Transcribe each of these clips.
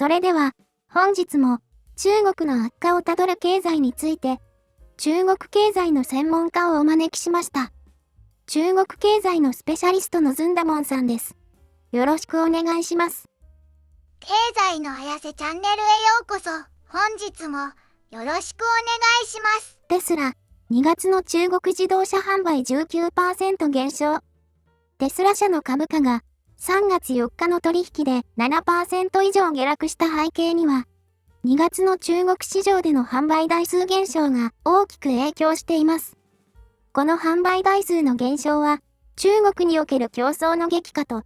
それでは、本日も中国の悪化をたどる経済について、中国経済の専門家をお招きしました。中国経済のスペシャリストのズンダモンさんです。よろしくお願いします。経済の綾瀬チャンネルへようこそ。本日もよろしくお願いします。テスラ、2月の中国自動車販売 19% 減少。テスラ社の株価が3月4日の取引で 7% 以上下落した背景には、2月の中国市場での販売台数減少が大きく影響しています。この販売台数の減少は、中国における競争の激化と、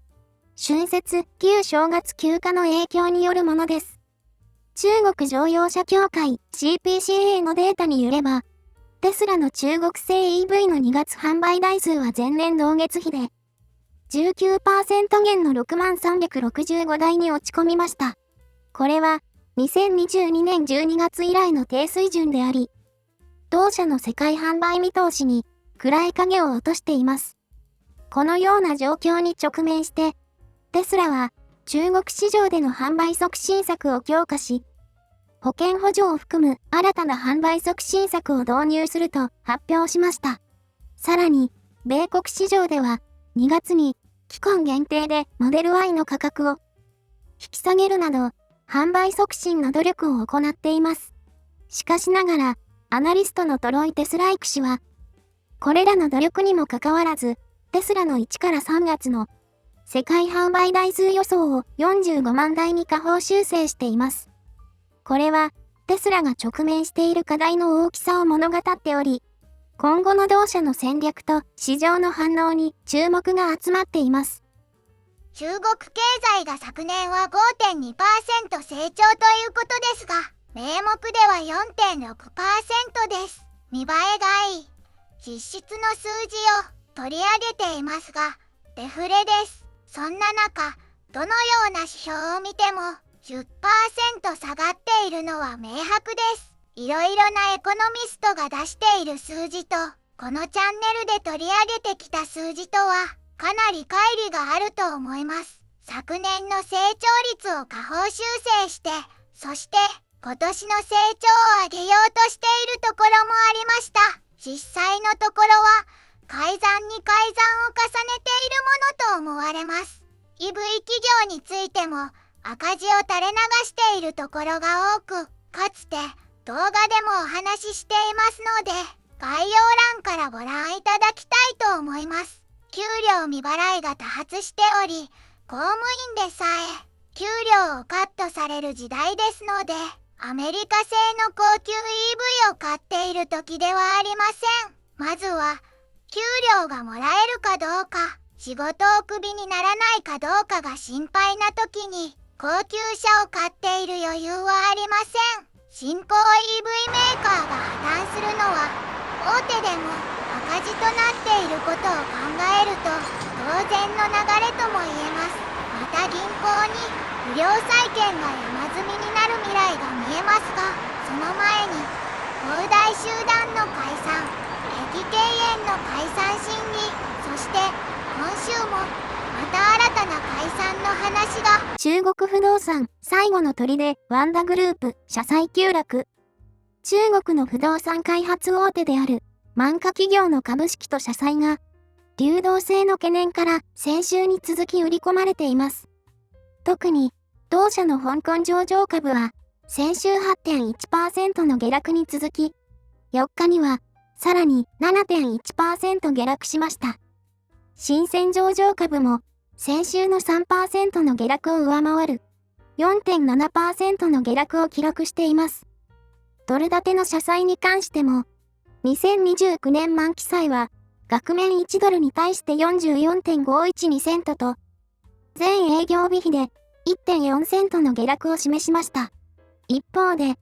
春節、旧正月休暇の影響によるものです。中国乗用車協会 CPCA のデータによれば、テスラの中国製 EV の2月販売台数は前年同月比で、19% 減の6365台に落ち込みました。これは、2022年12月以来の低水準であり、同社の世界販売見通しに暗い影を落としています。このような状況に直面して、テスラは中国市場での販売促進策を強化し、保険補助を含む新たな販売促進策を導入すると発表しました。さらに、米国市場では2月に期間限定でモデル Y の価格を引き下げるなど、販売促進の努力を行っています。しかしながら、アナリストのトロイ・テスライク氏は、これらの努力にもかかわらず、テスラの1から3月の世界販売台数予想を45万台に下方修正しています。これは、テスラが直面している課題の大きさを物語っており、今後の同社の戦略と市場の反応に注目が集まっています。中国経済が昨年は 5.2% 成長ということですが、名目では 4.6% です。見栄えがいい。実質の数字を取り上げていますが、デフレです。そんな中、どのような指標を見ても 10% 下がっているのは明白です。いろいろなエコノミストが出している数字と、このチャンネルで取り上げてきた数字とは、かなり乖離があると思います。昨年の成長率を下方修正して、そして今年の成長を上げようとしているところもありました。実際のところは、改ざんに改ざんを重ねているものと思われます。EV 企業についても赤字を垂れ流しているところが多く、かつて動画でもお話ししていますので、概要欄からご覧いただきたいと思います。給料未払いが多発しており、公務員でさえ給料をカットされる時代ですので、アメリカ製の高級 EV を買っている時ではありません。まずは、給料がもらえるかどうか、仕事をクビにならないかどうかが心配な時に、高級車を買っている余裕はありません。新興 EV メーカーが破綻するのは、大手でも赤字となっていることを考えると当然の流れとも言えます。また銀行に不良債権が山積みになる未来が見えますが、その前に恒大集団の解散、碧桂園の解散審議、そして今週もまた新たな解散の話が。中国不動産最後の砦ワンダグループ社債急落。中国の不動産開発大手である万華企業の株式と社債が流動性の懸念から先週に続き売り込まれています。特に同社の香港上場株は先週 8.1% の下落に続き、4日にはさらに 7.1% 下落しました。深セン上場株も先週の 3% の下落を上回る 4.7% の下落を記録しています。ドル建ての社債に関しても、2029年満期債は額面1ドルに対して 44.512 セントと、全営業日比で 1.4 セントの下落を示しました。一方で、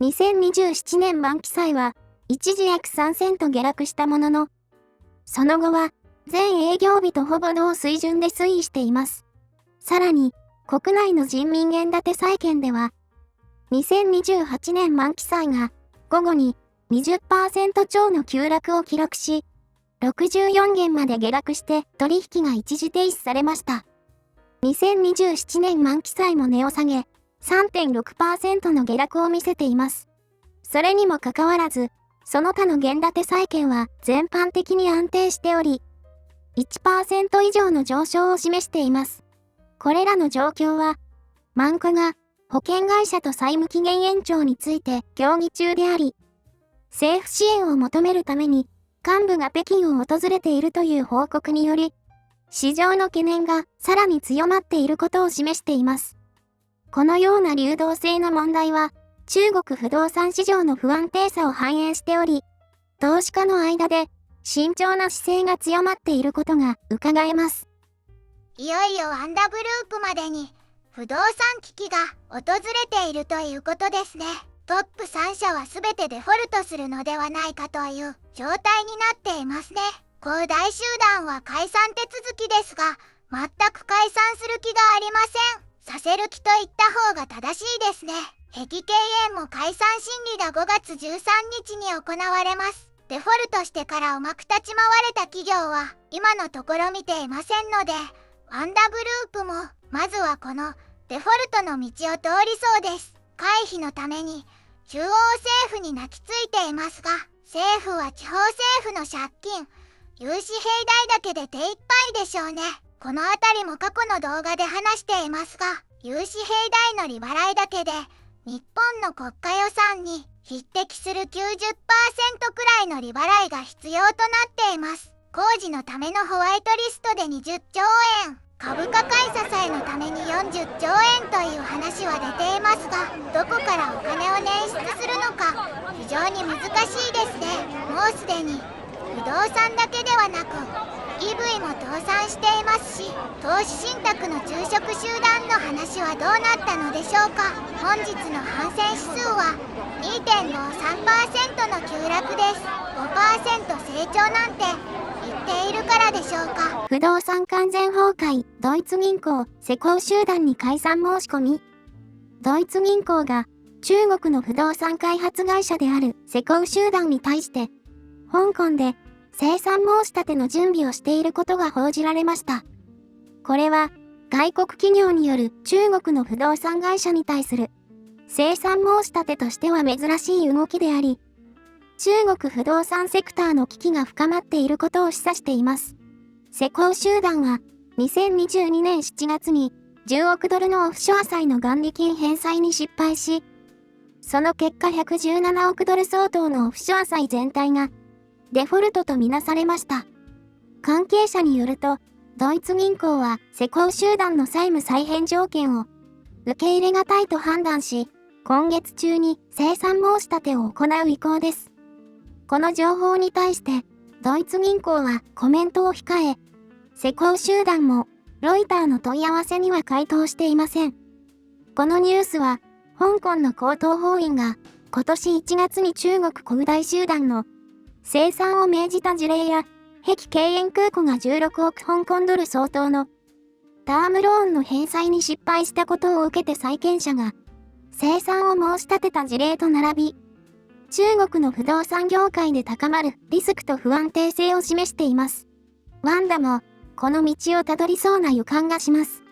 2027年満期債は一時約3セント下落したものの、その後は全営業日とほぼ同水準で推移しています。さらに、国内の人民元建て債券では、2028年満期債が午後に 20% 超の急落を記録し、64元まで下落して取引が一時停止されました。2027年満期債も値を下げ、3.6% の下落を見せています。それにもかかわらず、その他の原建て債券は全般的に安定しており、1% 以上の上昇を示しています。これらの状況は、万科が保険会社と債務期限延長について協議中であり、政府支援を求めるために幹部が北京を訪れているという報告により、市場の懸念がさらに強まっていることを示しています。このような流動性の問題は、中国不動産市場の不安定さを反映しており、投資家の間で慎重な姿勢が強まっていることが伺えます。いよいよワンダグループまでに不動産危機が訪れているということですね。トップ3社は全てデフォルトするのではないかという状態になっていますね。恒大集団は解散手続きですが、全く解散する気がありません。させる気と言った方が正しいですね。碧桂園も解散審理が5月13日に行われます。デフォルトしてからうまく立ち回れた企業は今のところ見ていませんので、ワンダグループもまずはこのデフォルトの道を通りそうです。回避のために中央政府に泣きついていますが、政府は地方政府の借金、融資平台だけで手一杯でしょうね。このあたりも過去の動画で話していますが、融資平台の利払いだけで日本の国家予算に匹敵する 90% くらいの利払いが必要となっています。工事のためのホワイトリストで20兆円、株価買い支えのために40兆円という話は出ていますが、どこからお金を捻出するのか非常に難しいですね。もうすでに不動産だけではなく EV も倒産していますし、投資信託の昼食集団の話はどうなったのでしょうか。本日の反戦指数は 2.53% の急落です。5% 成長なんて言っているからでしょうか。不動産完全崩壊、ドイツ銀行、セコウ集団に解散申し込み。ドイツ銀行が中国の不動産開発会社であるセコウ集団に対して、香港で清算申し立ての準備をしていることが報じられました。これは外国企業による中国の不動産会社に対する清算申し立てとしては珍しい動きであり、中国不動産セクターの危機が深まっていることを示唆しています。セコウ集団は2022年7月に10億ドルのオフショア債の元利金返済に失敗し、その結果117億ドル相当のオフショア債全体がデフォルトとみなされました。関係者によると、ドイツ銀行はセコウ集団の債務再編条件を受け入れがたいと判断し、今月中に清算申し立てを行う意向です。この情報に対して、ドイツ銀行はコメントを控え、セコウ集団もロイターの問い合わせには回答していません。このニュースは、香港の高等法院が今年1月に中国恒大集団の清算を命じた事例や、碧桂園空港が16億香港ドル相当のタームローンの返済に失敗したことを受けて債権者が清算を申し立てた事例と並び、中国の不動産業界で高まるリスクと不安定性を示しています。ワンダもこの道をたどりそうな予感がします。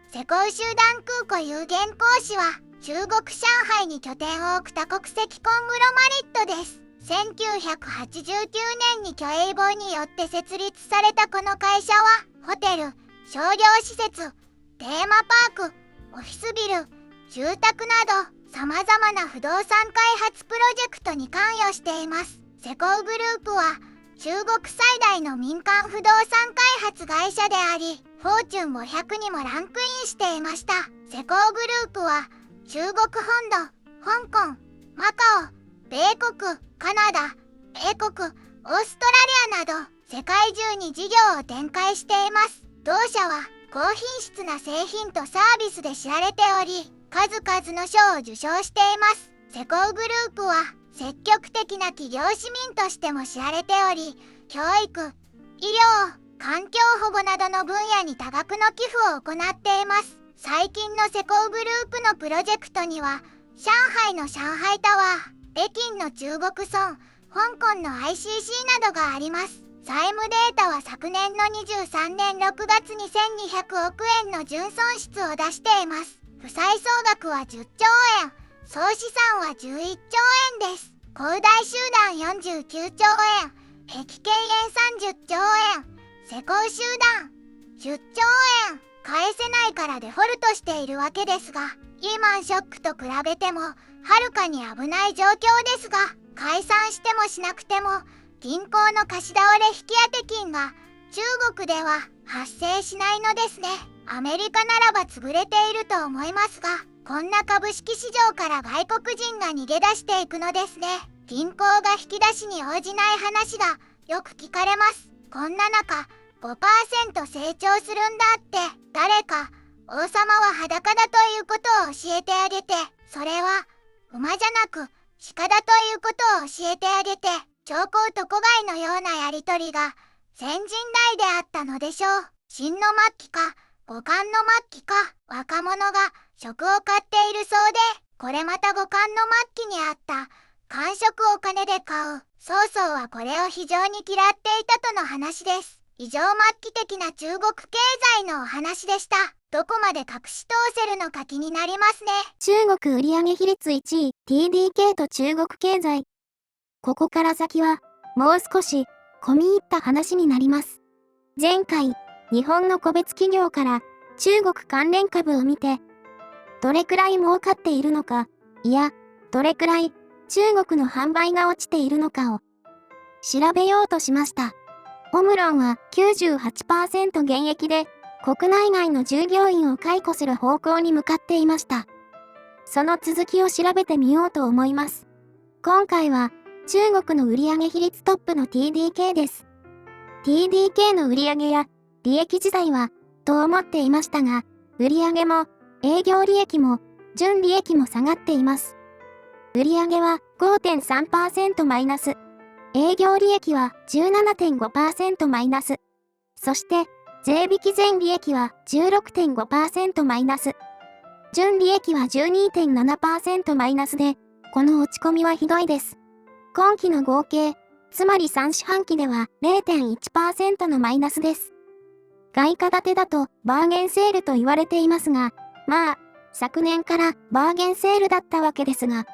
セコウ集団空港有限公司は中国上海に拠点を置く多国籍コングロマリットです。1989年に巨栄坊によって設立されたこの会社は、ホテル、商業施設、テーマパーク、オフィスビル、住宅など、様々な不動産開発プロジェクトに関与しています。セコウグループは、中国最大の民間不動産開発会社であり、フォーチュン500にもランクインしていました。セコウグループは、中国本土、香港、マカオ、米国、カナダ、英国、オーストラリアなど世界中に事業を展開しています。同社は高品質な製品とサービスで知られており、数々の賞を受賞しています。セコウグループは積極的な企業市民としても知られており、教育、医療、環境保護などの分野に多額の寄付を行っています。最近のセコウグループのプロジェクトには、上海の上海タワー、北京の中国村、香港の ICC などがあります。債務データは昨年の23年6月に1200億円の純損失を出しています。不負債総額は10兆円、総資産は11兆円です。恒大集団49兆円、碧桂園30兆円、施工集団10兆円。返せないからデフォルトしているわけですが、リーマンショックと比べてもはるかに危ない状況ですが、解散してもしなくても銀行の貸し倒れ引当金が中国では発生しないのですね。アメリカならば潰れていると思いますが、こんな株式市場から外国人が逃げ出していくのですね。銀行が引き出しに応じない話がよく聞かれます。こんな中5% 成長するんだって誰か王様は裸だということを教えてあげて、それは馬じゃなく鹿だということを教えてあげて、超高特買いのようなやりとりが先人代であったのでしょう。秦の末期か後漢の末期か、若者が食を買っているそうで、これまた後漢の末期にあった官職を金で買う曹操はこれを非常に嫌っていたとの話です。異常末期的な中国経済のお話でした。どこまで隠し通せるのか気になりますね。中国売上比率1位 TDK と中国経済。ここから先はもう少し込み入った話になります。前回日本の個別企業から中国関連株を見て、どれくらい儲かっているのか、いやどれくらい中国の販売が落ちているのかを調べようとしました。オムロンは 98% 減益で国内外の従業員を解雇する方向に向かっていました。その続きを調べてみようと思います。今回は中国の売上比率トップの TDK です。TDK の売上や利益自体はと思っていましたが、売上も営業利益も純利益も下がっています。売上は 5.3% マイナス。営業利益は 17.5% マイナス。そして、税引き前利益は 16.5% マイナス。純利益は 12.7% マイナスで、この落ち込みはひどいです。今期の合計、つまり3四半期では 0.1% のマイナスです。外貨建てだとバーゲンセールと言われていますが、まあ、昨年からバーゲンセールだったわけですが、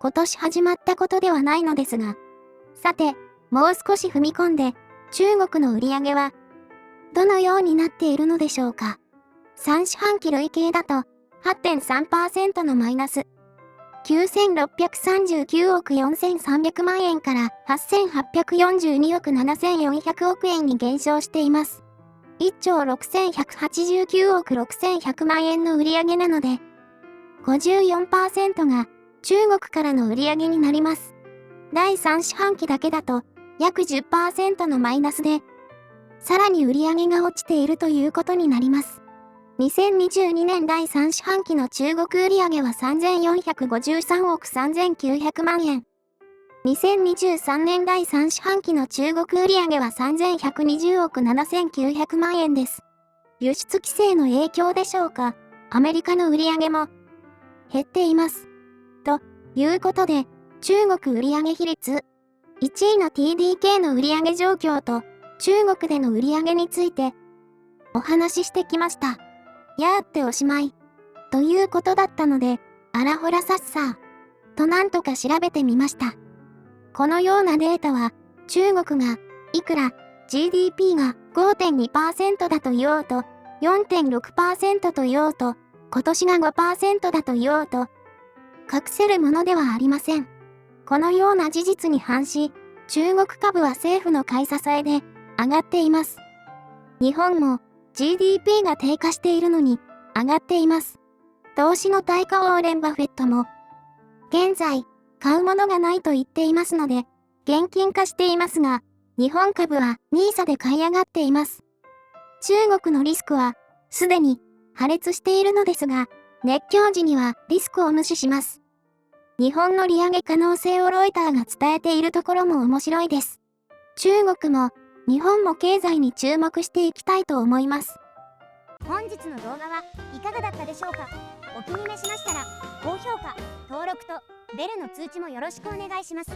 今年始まったことではないのですが、さて、もう少し踏み込んで、中国の売上は、どのようになっているのでしょうか。3四半期累計だと、8.3% のマイナス。9639億4300万円から8842億7400億円に減少しています。1兆6189億6100万円の売上なので、54% が中国からの売上になります。第3四半期だけだと約 10% のマイナスで、さらに売上が落ちているということになります。2022年第3四半期の中国売上は3453億3900万円。2023年第3四半期の中国売上は3120億7900万円です。輸出規制の影響でしょうか、アメリカの売上も減っています。ということで、中国売上比率1位の TDK の売上状況と中国での売上についてお話ししてきました。やーっておしまいということだったので、あらほらさっさーとなんとか調べてみました。このようなデータは中国がいくら GDP が 5.2% だと言おうと 4.6% と言おうと今年が 5% だと言おうと隠せるものではありません。このような事実に反し、中国株は政府の買い支えで上がっています。日本も GDP が低下しているのに上がっています。投資の対価ウォーレン・バフェットも現在買うものがないと言っていますので現金化していますが、日本株は NISA で買い上がっています。中国のリスクはすでに破裂しているのですが、熱狂時にはリスクを無視します。日本の利上げ可能性をロイターが伝えているところも面白いです。中国も日本も経済に注目していきたいと思います。本日の動画はいかがだったでしょうか。お気に召しましたら高評価、登録とベルの通知もよろしくお願いします。